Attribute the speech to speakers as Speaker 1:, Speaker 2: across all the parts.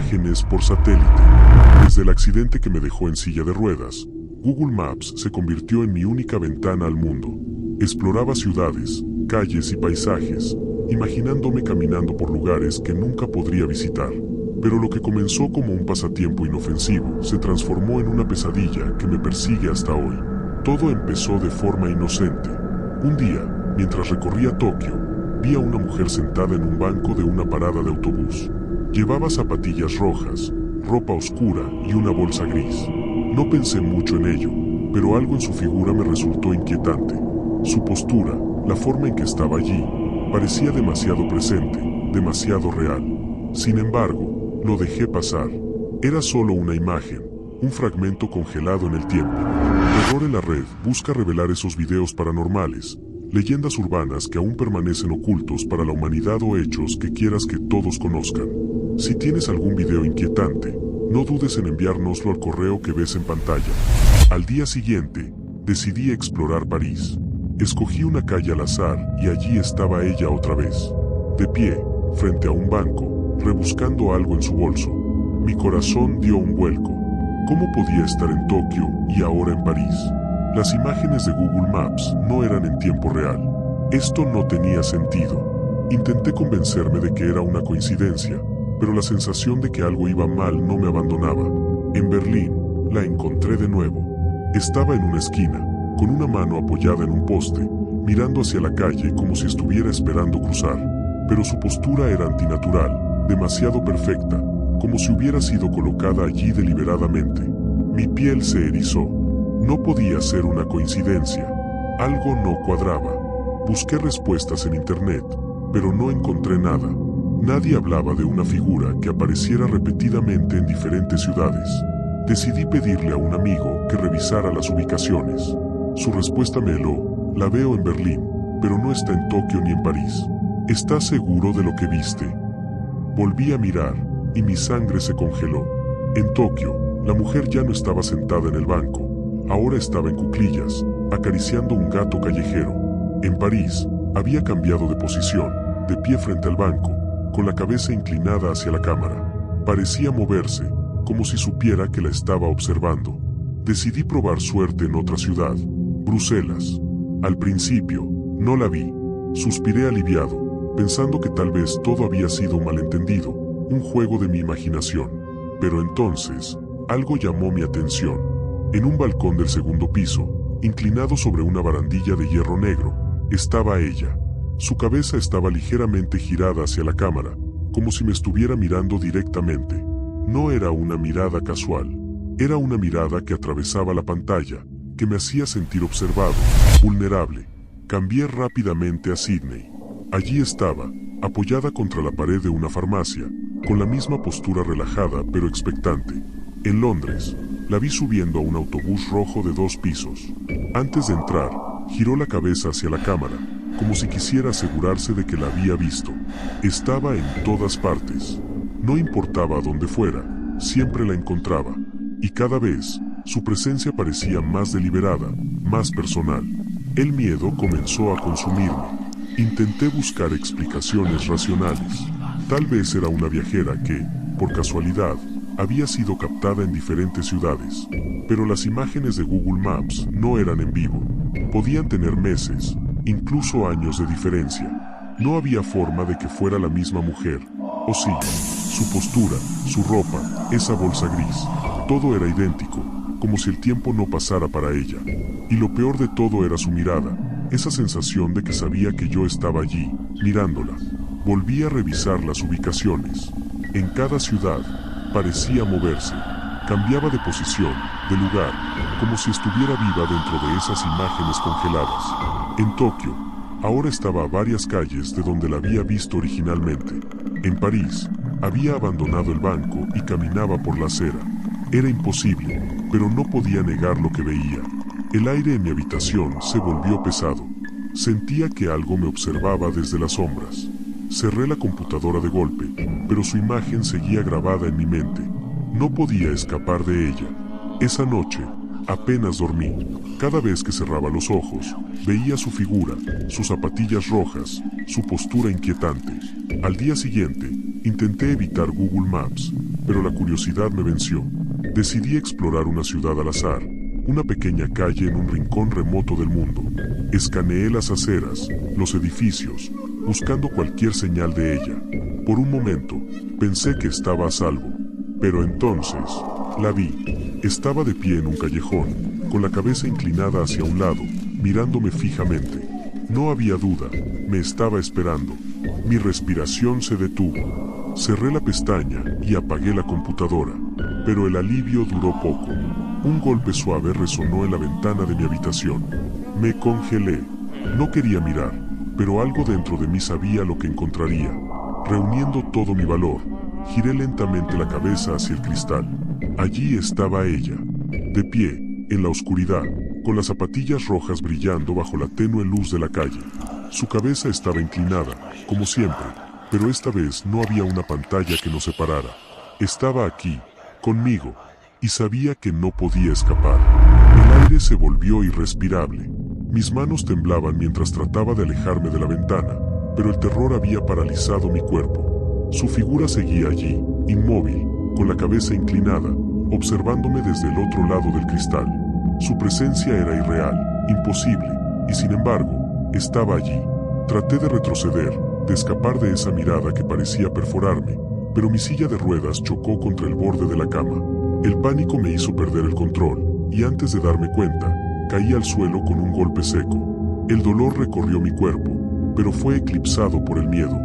Speaker 1: Imágenes por satélite. Desde el accidente que me dejó en silla de ruedas, Google Maps se convirtió en mi única ventana al mundo. Exploraba ciudades, calles y paisajes, imaginándome caminando por lugares que nunca podría visitar. Pero lo que comenzó como un pasatiempo inofensivo se transformó en una pesadilla que me persigue hasta hoy. Todo empezó de forma inocente. Un día, mientras recorría Tokio, vi a una mujer sentada en un banco de una parada de autobús. Llevaba zapatillas rojas, ropa oscura y una bolsa gris. No pensé mucho en ello, pero algo en su figura me resultó inquietante. Su postura, la forma en que estaba allí, parecía demasiado presente, demasiado real. Sin embargo, lo dejé pasar. Era solo una imagen, un fragmento congelado en el tiempo. Terror en la red busca revelar esos videos paranormales, leyendas urbanas que aún permanecen ocultos para la humanidad o hechos que quieras que todos conozcan. Si tienes algún video inquietante, no dudes en enviárnoslo al correo que ves en pantalla. Al día siguiente, decidí explorar París. Escogí una calle al azar y allí estaba ella otra vez, de pie, frente a un banco, rebuscando algo en su bolso. Mi corazón dio un vuelco. ¿Cómo podía estar en Tokio y ahora en París? Las imágenes de Google Maps no eran en tiempo real. Esto no tenía sentido. Intenté convencerme de que era una coincidencia, pero la sensación de que algo iba mal no me abandonaba. En Berlín, la encontré de nuevo. Estaba en una esquina, con una mano apoyada en un poste, mirando hacia la calle como si estuviera esperando cruzar. Pero su postura era antinatural, demasiado perfecta, como si hubiera sido colocada allí deliberadamente. Mi piel se erizó. No podía ser una coincidencia. Algo no cuadraba. Busqué respuestas en internet, pero no encontré nada. Nadie hablaba de una figura que apareciera repetidamente en diferentes ciudades. Decidí pedirle a un amigo que revisara las ubicaciones. Su respuesta me heló. La veo en Berlín, pero no está en Tokio ni en París. ¿Estás seguro de lo que viste? Volví a mirar, y mi sangre se congeló. En Tokio, la mujer ya no estaba sentada en el banco. Ahora estaba en cuclillas, acariciando un gato callejero. En París, había cambiado de posición, de pie frente al banco, con la cabeza inclinada hacia la cámara. Parecía moverse, como si supiera que la estaba observando. Decidí probar suerte en otra ciudad, Bruselas. Al principio, no la vi. Suspiré aliviado, pensando que tal vez todo había sido un malentendido, un juego de mi imaginación. Pero entonces, algo llamó mi atención. En un balcón del segundo piso, inclinado sobre una barandilla de hierro negro, estaba ella. Su cabeza estaba ligeramente girada hacia la cámara, como si me estuviera mirando directamente. No era una mirada casual. Era una mirada que atravesaba la pantalla, que me hacía sentir observado, vulnerable. Cambié rápidamente a Sydney. Allí estaba, apoyada contra la pared de una farmacia, con la misma postura relajada pero expectante. En Londres, la vi subiendo a un autobús rojo de 2 pisos. Antes de entrar, giró la cabeza hacia la cámara, como si quisiera asegurarse de que la había visto. Estaba en todas partes. No importaba dónde fuera, siempre la encontraba. Y cada vez, su presencia parecía más deliberada, más personal. El miedo comenzó a consumirme. Intenté buscar explicaciones racionales. Tal vez era una viajera que, por casualidad, había sido captada en diferentes ciudades. Pero las imágenes de Google Maps no eran en vivo. Podían tener meses, incluso años de diferencia. No había forma de que fuera la misma mujer. O sí, su postura, su ropa, esa bolsa gris, todo era idéntico, como si el tiempo no pasara para ella. Y lo peor de todo era su mirada, esa sensación de que sabía que yo estaba allí, mirándola. Volví a revisar las ubicaciones. En cada ciudad, parecía moverse. Cambiaba de posición, de lugar, como si estuviera viva dentro de esas imágenes congeladas. En Tokio, ahora estaba a varias calles de donde la había visto originalmente. En París, había abandonado el banco y caminaba por la acera. Era imposible, pero no podía negar lo que veía. El aire en mi habitación se volvió pesado. Sentía que algo me observaba desde las sombras. Cerré la computadora de golpe, pero su imagen seguía grabada en mi mente. No podía escapar de ella. Esa noche, apenas dormí. Cada vez que cerraba los ojos, veía su figura, sus zapatillas rojas, su postura inquietante. Al día siguiente, Intenté evitar Google Maps, pero la curiosidad me venció. Decidí explorar una ciudad al azar, una pequeña calle en un rincón remoto del mundo. Escaneé las aceras, los edificios, buscando cualquier señal de ella. Por un momento, pensé que estaba a salvo, pero entonces, la vi. Estaba de pie en un callejón, con la cabeza inclinada hacia un lado, mirándome fijamente. No había duda, me estaba esperando. Mi respiración se detuvo. Cerré la pestaña y apagué la computadora, pero el alivio duró poco. Un golpe suave resonó en la ventana de mi habitación. Me congelé. No quería mirar, pero algo dentro de mí sabía lo que encontraría. Reuniendo todo mi valor, giré lentamente la cabeza hacia el cristal. Allí estaba ella, de pie, en la oscuridad, con las zapatillas rojas brillando bajo la tenue luz de la calle. Su cabeza estaba inclinada, como siempre, pero esta vez no había una pantalla que nos separara. Estaba aquí, conmigo, y sabía que no podía escapar. El aire se volvió irrespirable. Mis manos temblaban mientras trataba de alejarme de la ventana, pero el terror había paralizado mi cuerpo. Su figura seguía allí, inmóvil, con la cabeza inclinada, observándome desde el otro lado del cristal. Su presencia era irreal, imposible, y sin embargo, estaba allí. Traté de retroceder, de escapar de esa mirada que parecía perforarme, pero mi silla de ruedas chocó contra el borde de la cama. El pánico me hizo perder el control, y antes de darme cuenta, caí al suelo con un golpe seco. El dolor recorrió mi cuerpo, pero fue eclipsado por el miedo.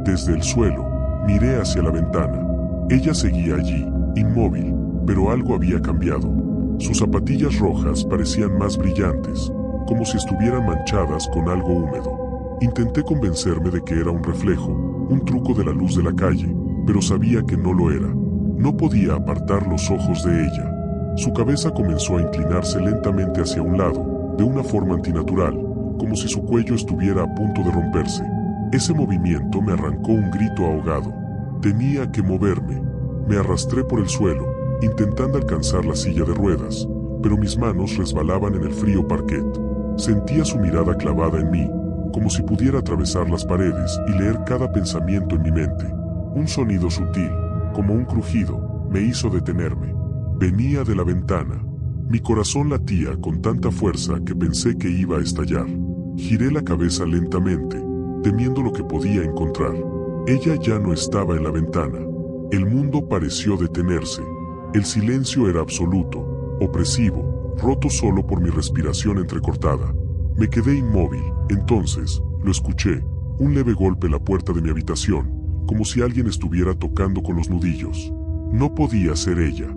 Speaker 1: Desde el suelo, miré hacia la ventana. Ella seguía allí, inmóvil, pero algo había cambiado. Sus zapatillas rojas parecían más brillantes, como si estuvieran manchadas con algo húmedo. Intenté convencerme de que era un reflejo, un truco de la luz de la calle, pero sabía que no lo era. No podía apartar los ojos de ella. Su cabeza comenzó a inclinarse lentamente hacia un lado, de una forma antinatural, como si su cuello estuviera a punto de romperse. Ese movimiento me arrancó un grito ahogado. Tenía que moverme. Me arrastré por el suelo, intentando alcanzar la silla de ruedas, pero mis manos resbalaban en el frío parquet. Sentía su mirada clavada en mí, como si pudiera atravesar las paredes y leer cada pensamiento en mi mente. Un sonido sutil, como un crujido, me hizo detenerme. Venía de la ventana. Mi corazón latía con tanta fuerza que pensé que iba a estallar. Giré la cabeza lentamente, temiendo lo que podía encontrar. Ella ya no estaba en la ventana. El mundo pareció detenerse. El silencio era absoluto, opresivo, roto solo por mi respiración entrecortada. Me quedé inmóvil. Entonces, lo escuché, un leve golpe en la puerta de mi habitación, como si alguien estuviera tocando con los nudillos. No podía ser ella.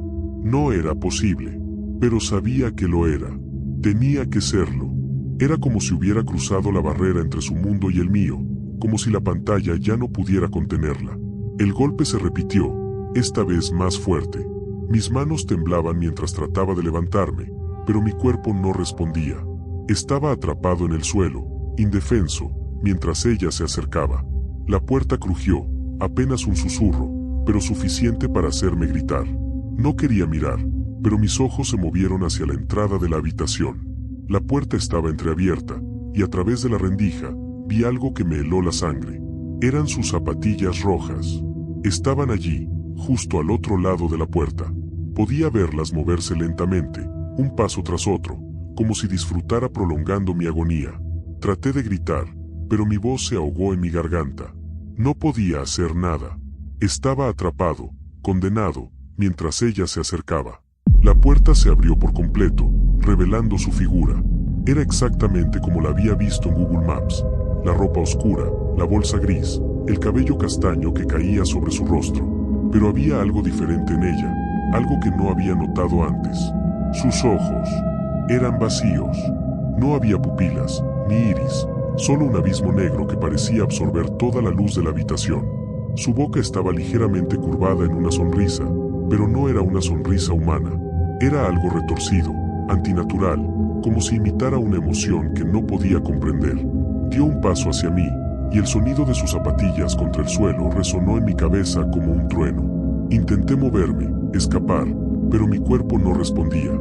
Speaker 1: No era posible. Pero sabía que lo era. Tenía que serlo. Era como si hubiera cruzado la barrera entre su mundo y el mío, como si la pantalla ya no pudiera contenerla. El golpe se repitió, esta vez más fuerte. Mis manos temblaban mientras trataba de levantarme, pero mi cuerpo no respondía. Estaba atrapado en el suelo, indefenso, mientras ella se acercaba. La puerta crujió, apenas un susurro, pero suficiente para hacerme gritar. No quería mirar, pero mis ojos se movieron hacia la entrada de la habitación. La puerta estaba entreabierta, y a través de la rendija, vi algo que me heló la sangre. Eran sus zapatillas rojas. Estaban allí, justo al otro lado de la puerta. Podía verlas moverse lentamente, un paso tras otro, como si disfrutara prolongando mi agonía. Traté de gritar, pero mi voz se ahogó en mi garganta. No podía hacer nada. Estaba atrapado, condenado, mientras ella se acercaba. La puerta se abrió por completo, revelando su figura. Era exactamente como la había visto en Google Maps. La ropa oscura, la bolsa gris, el cabello castaño que caía sobre su rostro. Pero había algo diferente en ella, algo que no había notado antes. Sus ojos eran vacíos. No había pupilas, ni iris, solo un abismo negro que parecía absorber toda la luz de la habitación. Su boca estaba ligeramente curvada en una sonrisa, pero no era una sonrisa humana. Era algo retorcido, antinatural, como si imitara una emoción que no podía comprender. Dio un paso hacia mí, y el sonido de sus zapatillas contra el suelo resonó en mi cabeza como un trueno. Intenté moverme, escapar, pero mi cuerpo no respondía.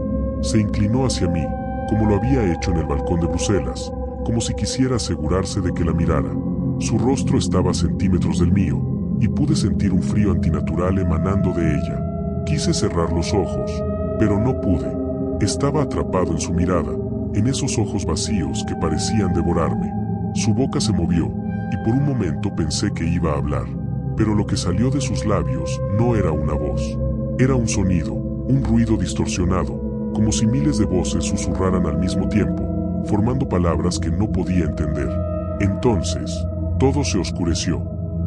Speaker 1: Se inclinó hacia mí, como lo había hecho en el balcón de Bruselas, como si quisiera asegurarse de que la mirara. Su rostro estaba a centímetros del mío, y pude sentir un frío antinatural emanando de ella. Quise cerrar los ojos, pero no pude. Estaba atrapado en su mirada, en esos ojos vacíos que parecían devorarme. Su boca se movió, y por un momento pensé que iba a hablar, pero lo que salió de sus labios no era una voz. Era un sonido, un ruido distorsionado, como si miles de voces susurraran al mismo tiempo, formando palabras que no podía entender. Entonces, todo se oscureció.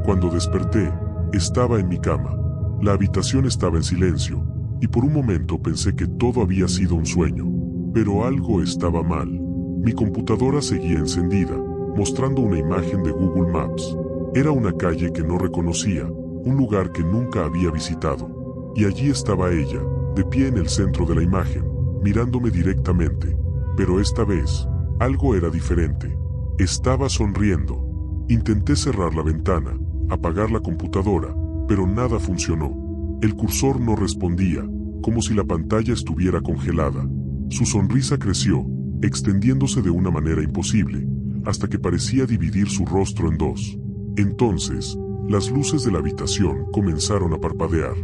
Speaker 1: Cuando desperté, estaba en mi cama. La habitación estaba en silencio, y por un momento pensé que todo había sido un sueño. Pero algo estaba mal. Mi computadora seguía encendida, mostrando una imagen de Google Maps. Era una calle que no reconocía, un lugar que nunca había visitado. Y allí estaba ella, de pie en el centro de la imagen, mirándome directamente. Pero esta vez, algo era diferente. Estaba sonriendo. Intenté cerrar la ventana, apagar la computadora, pero nada funcionó. El cursor no respondía, como si la pantalla estuviera congelada. Su sonrisa creció, extendiéndose de una manera imposible, hasta que parecía dividir su rostro en dos. Entonces, las luces de la habitación comenzaron a parpadear.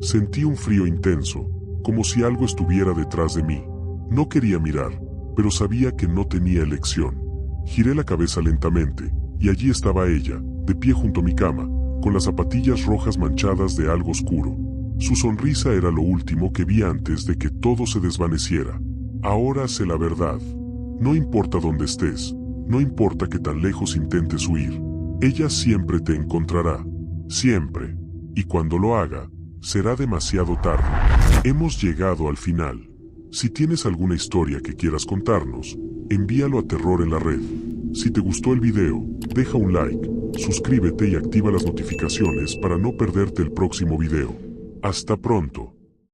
Speaker 1: Sentí un frío intenso, como si algo estuviera detrás de mí. No quería mirar, pero sabía que no tenía elección. Giré la cabeza lentamente, y allí estaba ella, de pie junto a mi cama, con las zapatillas rojas manchadas de algo oscuro. Su sonrisa era lo último que vi antes de que todo se desvaneciera. Ahora sé la verdad. No importa dónde estés, no importa que tan lejos intentes huir, ella siempre te encontrará. Siempre. Y cuando lo haga, será demasiado tarde. Hemos llegado al final. Si tienes alguna historia que quieras contarnos, envíalo a Terror en la Red. Si te gustó el video, deja un like, suscríbete y activa las notificaciones para no perderte el próximo video. Hasta pronto.